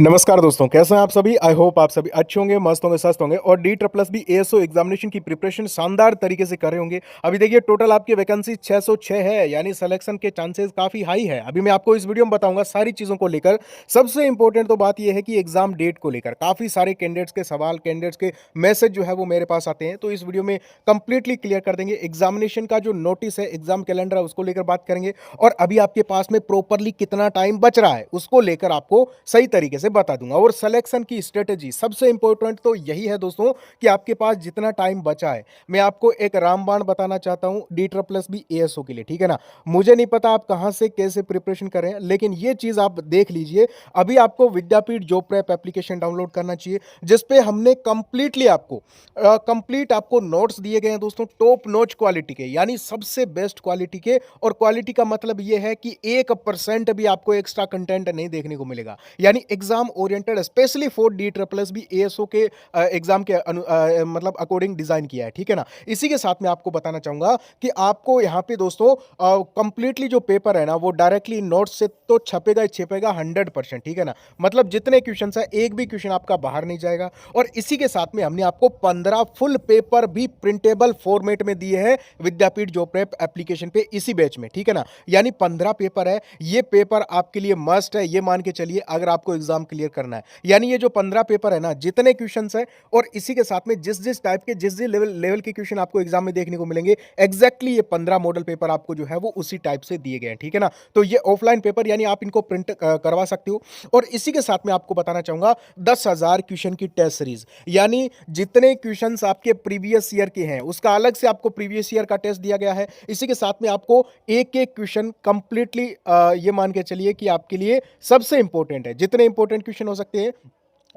नमस्कार दोस्तों, कैसे हैं आप सभी। आई होप आप सभी अच्छे होंगे, मस्त होंगे, स्वस्थ होंगे और D triple B ASO examination की प्रिपरेशन शानदार तरीके से कर रहे होंगे। अभी देखिए टोटल आपकी वैकेंसी 606 है, यानी सिलेक्शन के चांसेस काफी हाई है। अभी मैं आपको इस वीडियो में बताऊंगा सारी चीजों को लेकर। सबसे इंपॉर्टेंट तो बात यह है कि एग्जाम डेट को लेकर काफी सारे कैंडिडेट्स के सवाल, कैंडिडेट्स के मैसेज जो है वो मेरे पास आते हैं, तो इस वीडियो में कंप्लीटली क्लियर कर देंगे। एग्जामिनेशन का जो नोटिस है, एग्जाम कैलेंडर है, उसको लेकर बात करेंगे और अभी आपके पास में प्रॉपरली कितना टाइम बच रहा है उसको लेकर आपको सही तरीके से बता दूंगा। और सिलेक्शन की स्ट्रेटेजी सबसे इंपॉर्टेंट तो यही है दोस्तों कि आपके पास जितना टाइम बचा है, मैं आपको एक रामबाण बताना चाहता हूं डी ट्रिपल बी एएसओ के लिए, ठीक है ना। मुझे नहीं पता आप कहां से कैसे प्रिपरेशन करें, लेकिन ये चीज आप देख लीजिए। अभी आपको विद्यापीठ जॉब प्रेप एप्लीकेशन डाउनलोड करना चाहिए, जिसपे हमने कंप्लीटली आपको नोट्स दिए गए हैं दोस्तों, टॉप नॉच क्वालिटी के, यानी सबसे बेस्ट क्वालिटी के। और क्वालिटी का मतलब यह है कि 1% भी आपको एक्स्ट्रा कंटेंट नहीं देखने को मिलेगा, यानी exam oriented specially for D triple B ASO के एग्जाम के मतलब अकॉर्डिंग डिजाइन किया है, ठीक है ना। इसी के साथ मैं आपको बताना चाहूंगा कि आपको यहाँ पे दोस्तों कंप्लीटली जो पेपर है ना, वो डायरेक्टली नोट्स से तो छपेगा ही छपेगा 100%, ठीक है ना। मतलब जितने क्वेश्चन है, एक भी क्वेश्चन आपका बाहर नहीं जाएगा। और इसी के साथ में हमने आपको 15 फुल पेपर भी प्रिंटेबल फॉर्मेट में दिए हैं विद्यापीठ जॉब प्रेप एप्लीकेशन पे, इसी बैच में, ठीक है ना। यानी 15 पेपर है, ये पेपर आपके लिए मस्ट है, ये मान के चलिए, अगर आपको एग्जाम क्लियर करना है। यानी ये जो 15 पेपर है ना, जितने क्वेश्चंस है और इसी के साथ में जिस जिस टाइप के, जिस जिस लेवल के क्वेश्चन आपको एग्जाम में देखने को मिलेंगे, एग्जैक्टली ये 15 मॉडल पेपर आपको जो है वो उसी टाइप से दिए गए हैं, ठीक है ना। तो ये ऑफलाइन पेपर, यानी आप इनको प्रिंट करवा सकते हो। और इसी के साथ में आपको बताना चाहूंगा 10,000 क्वेश्चन की टेस्ट सीरीज, यानी जितने क्वेश्चंस आपके प्रीवियस ईयर के हैं उसका अलग से आपको प्रीवियस ईयर का टेस्ट दिया गया है। इसी के साथ में आपको एक एक क्वेश्चन कंप्लीटली ये मान के चलिए कि आपके लिए सबसे इंपॉर्टेंट है, जितने इंपॉर्टेंट क्वेश्चन हो सकते हैं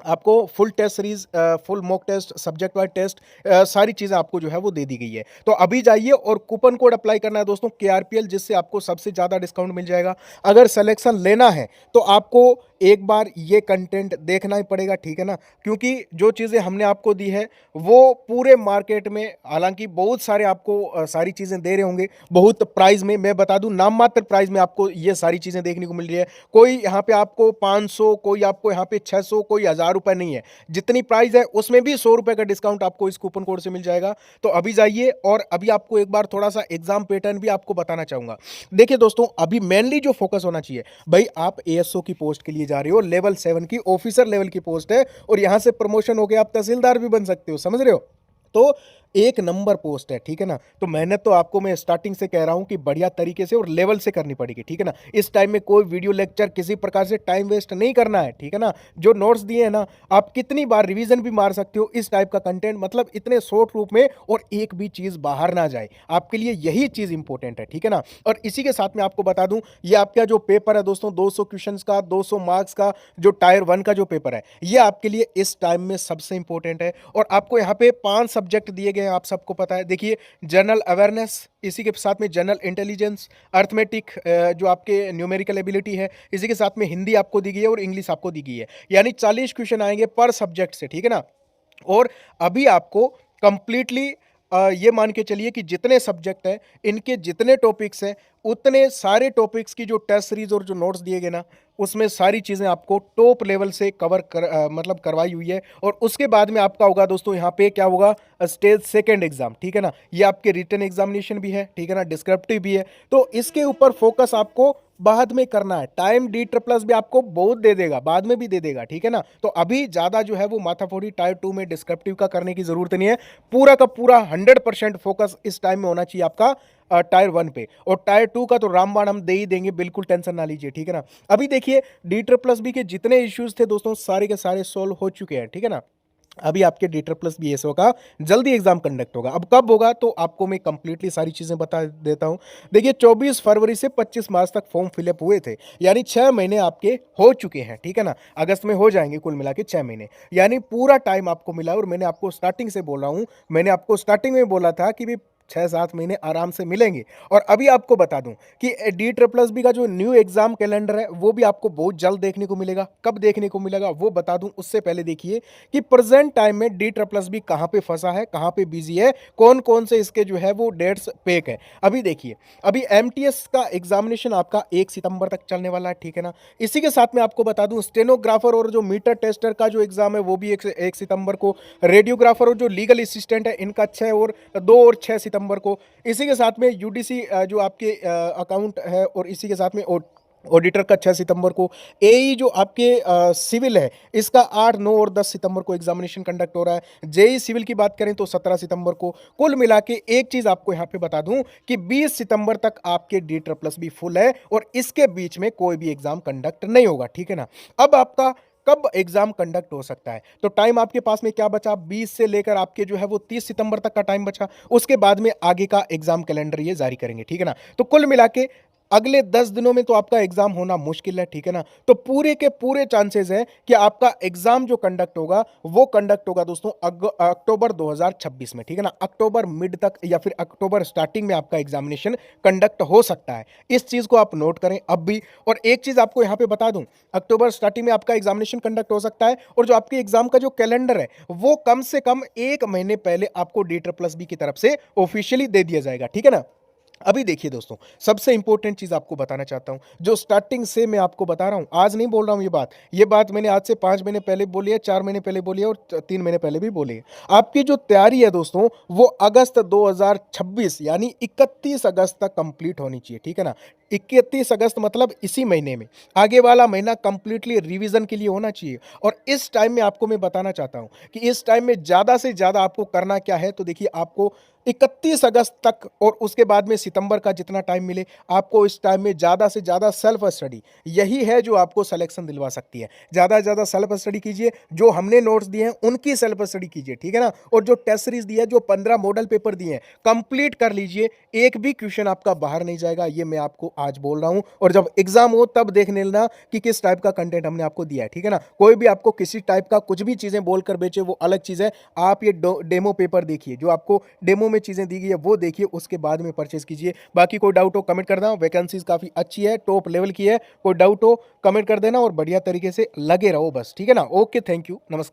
आपको full test series, full mock test, subject wise test, सारी चीजें आपको जो है वो दे दी गई है। तो अभी जाइए और कूपन कोड अप्लाई करना है दोस्तों केआरपीएल, जिससे आपको सबसे ज्यादा डिस्काउंट मिल जाएगा। अगर सिलेक्शन लेना है तो आपको एक बार ये कंटेंट देखना ही पड़ेगा, ठीक है ना, क्योंकि जो चीजें हमने आपको दी है वो पूरे मार्केट में, हालांकि बहुत सारे आपको सारी चीजें दे रहे होंगे बहुत प्राइस में, मैं बता दूं नाम मात्र प्राइस में आपको ये सारी चीजें देखने को मिल रही है। कोई यहाँ पे आपको 500, कोई आपको यहाँ पे 600, कोई 1,000 रुपए नहीं है। जितनी प्राइस है उसमें भी 100 रुपए का डिस्काउंट आपको इस कूपन कोड से मिल जाएगा। तो अभी जाइए और अभी आपको एक बार थोड़ा सा एग्जाम पैटर्न भी आपको बताना चाहूंगा। देखिए दोस्तों, अभी मेनली जो फोकस होना चाहिए, भाई आप एएसओ की पोस्ट के लिए जा रहे हो, लेवल 7 की ऑफिसर लेवल की पोस्ट है, और यहां से प्रमोशन होकर आप तहसीलदार भी बन सकते हो, समझ रहे हो। तो एक नंबर पोस्ट है, ठीक है ना। तो मेहनत तो आपको मैं स्टार्टिंग से कह रहा हूं कि बढ़िया तरीके से और लेवल से करनी पड़ेगी, ठीक है ना। इस टाइम में कोई वीडियो लेक्चर, किसी प्रकार से टाइम वेस्ट नहीं करना है, ठीक है ना। जो नोट्स दिए हैं ना, आप कितनी बार रिवीजन भी मार सकते हो इस टाइप का कंटेंट, मतलब इतने शॉर्ट रूप में, और एक भी चीज बाहर ना जाए, आपके लिए यही चीज इंपॉर्टेंट है, ठीक है ना। और इसी के साथ में आपको बता दूं, ये आपका जो पेपर है दोस्तों, 200 क्वेश्चंस का, 200 मार्क्स का, जो टायर 1 का जो पेपर है, ये आपके लिए इस टाइम में सबसे इंपॉर्टेंट है। और आपको यहाँ पे 5 सब्जेक्ट दिए गए हैं, आप सबको पता है। देखिए, जनरल अवेयरनेस, इसी के साथ में जनरल इंटेलिजेंस, अर्थमेटिक, जो आपके न्यूमेरिकल एबिलिटी है, इसी के साथ में हिंदी आपको दी गई है और इंग्लिश आपको दी गई है, यानी 40 क्वेश्चन आएंगे पर सब्जेक्ट से, ठीक है ना। और अभी आपको कंप्लीटली ये मान के चलिए कि जितने सब्जेक्ट हैं, इनके जितने टॉपिक्स हैं, उतने सारे टॉपिक्स की जो टेस्ट सीरीज और जो नोट्स दिए गए ना, उसमें सारी चीज़ें आपको टॉप लेवल से कवर मतलब करवाई हुई है। और उसके बाद में आपका होगा दोस्तों, यहाँ पे क्या होगा, स्टेज सेकंड एग्जाम, ठीक है ना। ये आपके रिटन एग्जामिनेशन भी है, ठीक है ना, डिस्क्रिप्टिव भी है। तो इसके ऊपर फोकस आपको बाद में करना है। टाइम डी ट्रिपल भी आपको बहुत दे देगा, बाद में भी दे देगा, ठीक है ना। तो अभी ज़्यादा जो है वो माथाफोड़ी टायर 2 में डिस्क्रिप्टिव का करने की जरूरत नहीं है। पूरा का पूरा 100% फोकस इस टाइम में होना चाहिए आपका टायर 1 पे। और टायर 2 का तो रामबाण हम दे ही देंगे, बिल्कुल टेंशन ना लीजिए, ठीक है ना। अभी देखिए, डी ट्रिपल बी के जितने इश्यूज थे दोस्तों, सारे के सारे सोल्व हो चुके हैं, ठीक है ना। अभी आपके डी ट्रिपल बी एसओ का जल्दी एग्जाम कंडक्ट होगा। अब कब होगा तो आपको मैं कंप्लीटली सारी चीजें बता देता हूं। देखिए, 24 फरवरी से 25 मार्च तक फॉर्म फिलअप हुए थे, यानी 6 महीने आपके हो चुके हैं, ठीक है ना। अगस्त में हो जाएंगे कुल मिला के 6 महीने, यानी पूरा टाइम आपको मिला। और मैंने आपको स्टार्टिंग से बोल रहा हूं, मैंने आपको स्टार्टिंग में बोला था कि भी 6-7 महीने आराम से मिलेंगे। और अभी आपको बता दूँ कि डी ट्रिपल एस बी का जो न्यू एग्ज़ाम कैलेंडर है, वो भी आपको बहुत जल्द देखने को मिलेगा। कब देखने को मिलेगा वो बता दूँ, उससे पहले देखिए कि प्रेज़ेंट टाइम में डी ट्रिपल एस बी कहाँ पे फँसा है, कहाँ पे बिज़ी है, कौन-कौन से इसके जो है वो डेट्स पेक है। अभी देखिए, अभी एमटीएस का एग्ज़ामिनेशन आपका 1 सितंबर तक चलने वाला है, ठीक है ना? इसी के साथ में आपको बता दूँ, स्टेनोग्राफ़र और जो मीटर टेस्टर का जो एग्ज़ाम है वो भी 1 सितंबर को, रेडियोग्राफ़र और जो लीगल असिस्टेंट है इनका 6 और 2 और 6 सितंबर को। इसी के साथ में यूडीसी जो आपके अकाउंट है, और इसी के साथ में ऑडिटर का 6 सितंबर को। एई जो आपके सिविल है, इसका 8, 9 और 10 सितंबर को एग्जामिनेशन कंडक्ट हो रहा है। जेई सिविल की बात करें तो 17 सितंबर को। कुल मिला के एक चीज़ आपको यहाँ पे बता दूं कि 20 सितंबर तक आपके डी ट्रिपल एस भी फुल है, और इसके बीच में कोई भी एग्जाम कंडक्ट नहीं होगा, ठीक है ना? अब आपका कब एग्जाम कंडक्ट हो सकता है, तो टाइम आपके पास में क्या बचा, 20 से लेकर आपके जो है वो 30 सितंबर तक का टाइम बचा। उसके बाद में आगे का एग्जाम कैलेंडर ये जारी करेंगे, ठीक है ना? तो कुल मिला के अगले 10 दिनों में तो आपका एग्जाम होना मुश्किल है, ठीक है ना? तो पूरे के पूरे चांसेस हैं कि आपका एग्जाम जो कंडक्ट होगा वो कंडक्ट होगा दोस्तों अक्टूबर 2026 में, ठीक है ना? अक्टूबर मिड तक या फिर अक्टूबर स्टार्टिंग में आपका एग्जामिनेशन कंडक्ट हो सकता है। इस चीज को आप नोट करें अब भी। और एक चीज आपको यहां पे बता दूं, अक्टूबर स्टार्टिंग में आपका एग्जामिनेशन कंडक्ट हो सकता है, और जो आपके एग्जाम का जो कैलेंडर है वो कम से कम 1 महीने पहले आपको डी ट्रिपल एस बी की तरफ से ऑफिशियली दे दिया जाएगा, ठीक है ना? अभी देखिए दोस्तों, सबसे इंपॉर्टेंट चीज आपको बताना चाहता हूं, जो स्टार्टिंग से मैं आपको बता रहा हूं, आज नहीं बोल रहा हूं ये बात मैंने आज से 5 महीने पहले बोली है, 4 महीने पहले बोली है, और 3 महीने पहले भी बोली है। आपकी जो तैयारी है दोस्तों, वो अगस्त 2026 यानी 31 अगस्त तक कंप्लीट होनी चाहिए, ठीक है ना? 31 अगस्त मतलब इसी महीने में, आगे वाला महीना कंप्लीटली रिवीजन के लिए होना चाहिए। और इस टाइम में आपको मैं बताना चाहता हूं कि इस टाइम में ज्यादा से ज्यादा आपको करना क्या है, तो देखिए आपको 31 अगस्त तक और उसके बाद में सितंबर का जितना टाइम मिले, आपको इस टाइम में ज़्यादा से ज़्यादा सेल्फ स्टडी, यही है जो आपको सिलेक्शन दिलवा सकती है। ज़्यादा से ज़्यादा सेल्फ स्टडी कीजिए, जो हमने नोट्स दिए हैं उनकी सेल्फ स्टडी कीजिए, ठीक है ना? और जो टेस्ट सीरीज दी है, जो 15 मॉडल पेपर दिए हैं, कंप्लीट कर लीजिए। एक भी क्वेश्चन आपका बाहर नहीं जाएगा, ये मैं आपको आज बोल रहा हूँ। और जब एग्जाम हो तब देख लेना कि किस टाइप का कंटेंट हमने आपको दिया है, ठीक है ना? कोई भी आपको किसी टाइप का कुछ भी चीज़ें बोलकर बेचे वो अलग चीज़ है। आप ये डेमो पेपर देखिए, जो आपको डेमो में चीज़ें दी गई है वो देखिए, उसके बाद में परचेज कीजिए। बाकी कोई डाउट हो कमेंट करना, वैकेंसीज काफ़ी अच्छी है, टॉप लेवल की है। कोई डाउट हो कमेंट कर देना, और बढ़िया तरीके से लगे रहो बस, ठीक है ना? ओके, थैंक यू, नमस्कार।